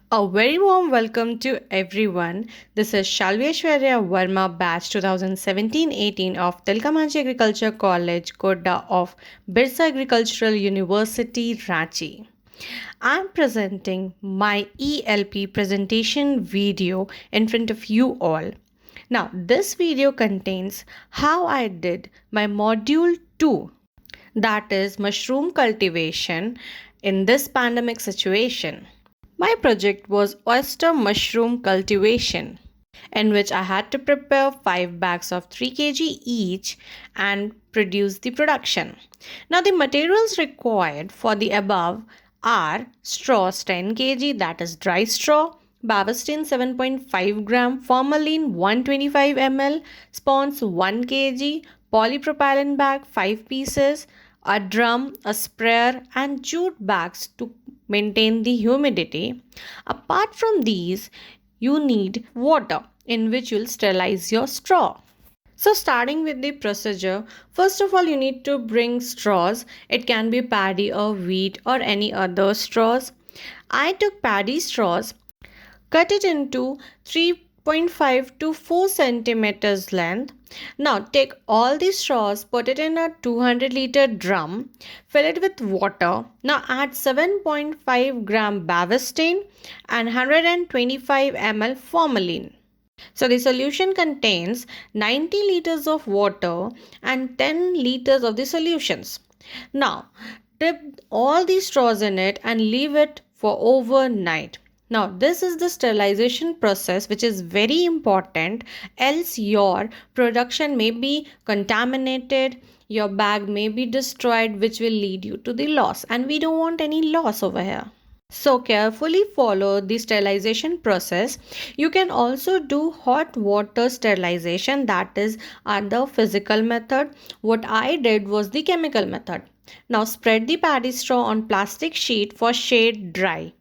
A very warm welcome to everyone. This is Shalveshwarya Verma batch 2017-18 of Tilkamaji Agriculture College, Kodda of Birsa Agricultural University, Ranchi. I'm presenting my ELP presentation video in front of you all. Now, this video contains how I did my module 2, that is mushroom cultivation in this pandemic situation. My project was oyster mushroom cultivation, in which I had to prepare 5 bags of 3 kg each and produce the production. Now, the materials required for the above are straws 10 kg, that is dry straw, Bavastin 7.5 gram, formalin 125 ml, spons 1 kg, polypropylene bag 5 pieces, a drum, a sprayer, and jute bags to maintain the humidity. Apart from these, you need water in which you'll sterilize your straw. So, starting with the procedure, first of all, you need to bring straws. It can be paddy or wheat or any other straws. I took paddy straws, cut it into 3.5 to 4 centimeters length. Now take all the straws, put it in a 200-liter drum, fill it with water. Now add 7.5 gram Bavastain and 125 ml formalin. So the solution contains 90 liters of water and 10 liters of the solutions. Now dip all the straws in it and leave it for overnight. Now, this is the sterilization process which is very important, else your production may be contaminated, your bag may be destroyed, which will lead you to the loss, and we don't want any loss over here. So, carefully follow the sterilization process. You can also do hot water sterilization, that is the physical method. What I did was the chemical method. Now, spread the paddy straw on plastic sheet for shade dry.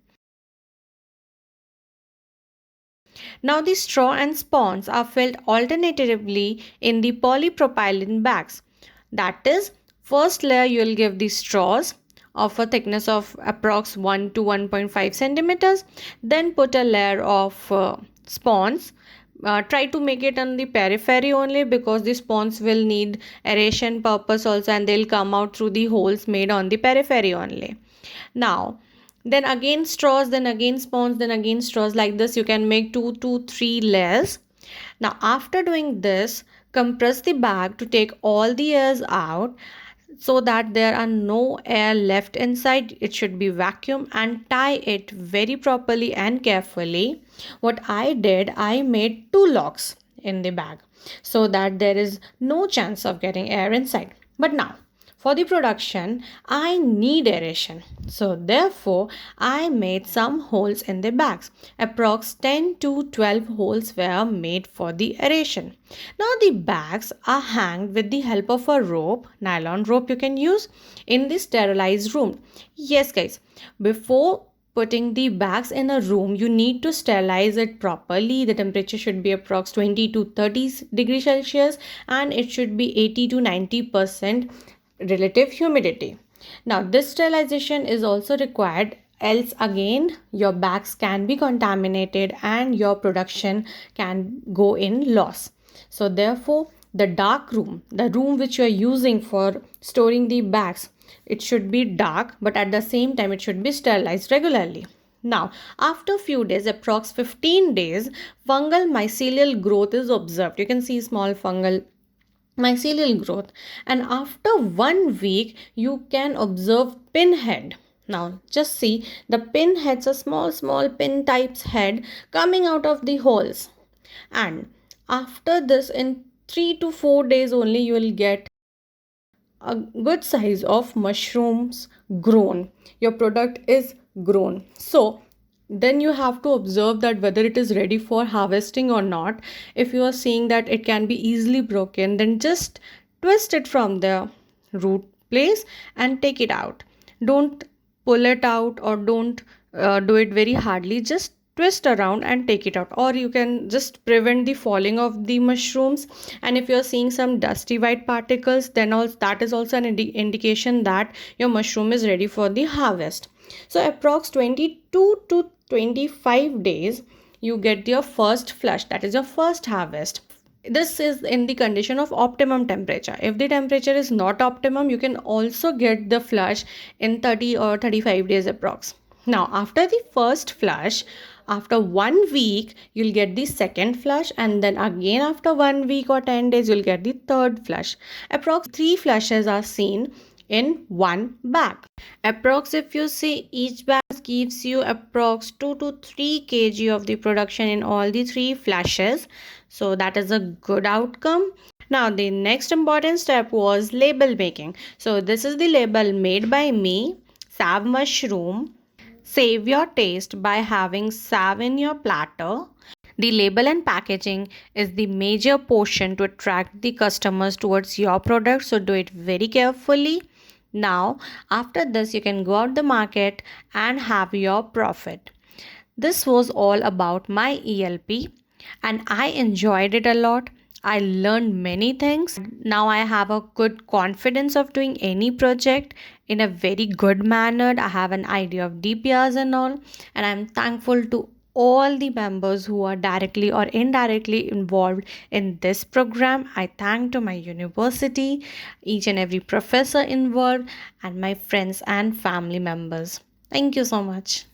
Now the straw and spawns are filled alternatively in the polypropylene bags. That is, first layer you will give the straws of a thickness of approx 1 to 1.5 centimeters. Then put a layer of spawns. Try to make it on the periphery only because the spawns will need aeration purpose also, and they'll come out through the holes made on the periphery only. Now then again straws, then again spawns, then again straws. Like this you can make 2 to 3 layers. Now after doing this, compress the bag to take all the airs out so that there are no air left inside. It should be vacuum, and tie it very properly and carefully. What I did, I made 2 locks in the bag so that there is no chance of getting air inside. But now for the production, I need aeration. So therefore, I made some holes in the bags. Approx 10 to 12 holes were made for the aeration. Now the bags are hanged with the help of a rope, nylon rope you can use, in the sterilized room. Yes guys, before putting the bags in a room, you need to sterilize it properly. The temperature should be approx 20 to 30 degrees Celsius, and it should be 80 to 90% relative humidity. Now this sterilization is also required, else again your bags can be contaminated and your production can go in loss. So therefore the dark room, the room which you are using for storing the bags, it should be dark, but at the same time it should be sterilized regularly. Now, after few days, approx 15 days, fungal mycelial growth is observed. You can see small fungal mycelial growth, and after 1 week you can observe pinhead. Now just see the pinheads, a small pin types head coming out of the holes, and after this in 3 to 4 days only you will get a good size of mushrooms grown. Your product is grown. So then you have to observe that whether it is ready for harvesting or not. If you are seeing that it can be easily broken, then just twist it from the root place and take it out. Don't pull it out, or don't do it very hardly. Just twist around and take it out, or you can just prevent the falling of the mushrooms. And if you're seeing some dusty white particles, then also that is also an indication that your mushroom is ready for the harvest. So approx 22 to 25 days, you get your first flush, that is your first harvest. This is in the condition of optimum temperature. If the temperature is not optimum, you can also get the flush in 30 or 35 days approx. Now, after the first flush, after 1 week, you'll get the second flush, and then again after 1 week or 10 days, you'll get the third flush. Approx 3 flushes are seen in one bag. Approx, if you see, each bag gives you approx 2 to 3 kg of the production in all the 3 flashes. So that is a good outcome. Now the next important step was label making. So this is the label made by me, Sav Mushroom. Save your taste by having Sav in your platter. The label and packaging is the major portion to attract the customers towards your product, so do it very carefully. Now, after this, you can go out the market and have your profit. This was all about my ELP, and I enjoyed it a lot. I learned many things. Now I have a good confidence of doing any project in a very good manner. I have an idea of DPRs and all, and I'm thankful to all the members who are directly or indirectly involved in this program. I thank to my university, each and every professor involved, and my friends and family members. Thank you so much.